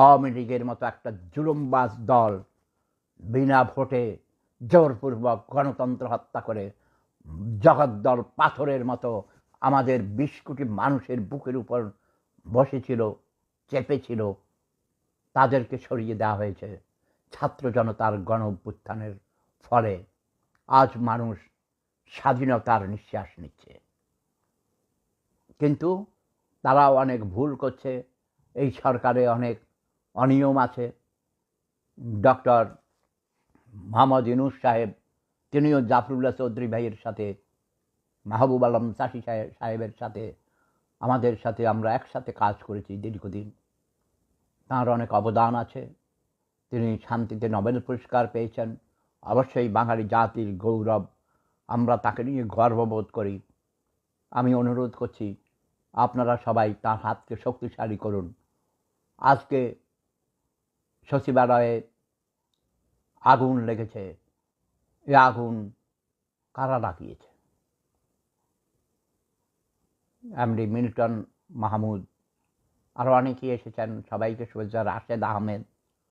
আওয়ামী লীগের মতো একটা জুলুমবাজ দল বিনা ভোটে জোরপূর্বক গণতন্ত্র হত্যা করে জগদ্দল পাথরের মতো আমাদের ২০ কোটি মানুষের বুকের উপর বসেছিল, চেপেছিল, তাদেরকে সরিয়ে দেওয়া হয়েছে ছাত্র জনতার গণ অভ্যুত্থানের ফলে। আজ মানুষ স্বাধীনতার নিঃশ্বাস নিচ্ছে, কিন্তু তারাও অনেক ভুল করছে। এই সরকারে অনেক অনিয়ম আছে। ডক্টর মোহাম্মদ ইউনূস সাহেব, তিনিও জাফরুল্লাহ চৌধুরী ভাইয়ের সাথে, মাহবুব আলম চাষি সাহেবের সাথে, আমাদের সাথে আমরা একসাথে কাজ করেছি দীর্ঘদিন। তাঁর অনেক অবদান আছে। তিনি শান্তিতে নোবেল পুরস্কার পেয়েছেন। অবশ্যই বাঙালি জাতির গৌরব, আমরা তাকে নিয়ে গর্ববোধ করি। আমি অনুরোধ করছি আপনারা সবাই তাঁর হাতকে শক্তিশালী করুন। আজকে সচিবালয়ে আগুন লেগেছে, এ আগুন কারা লাগিয়েছে? এমডি মিল্টন মাহমুদ, আরও অনেকেই এসেছেন, সবাইকে শুভেচ্ছা। রাশেদ আহমেদ,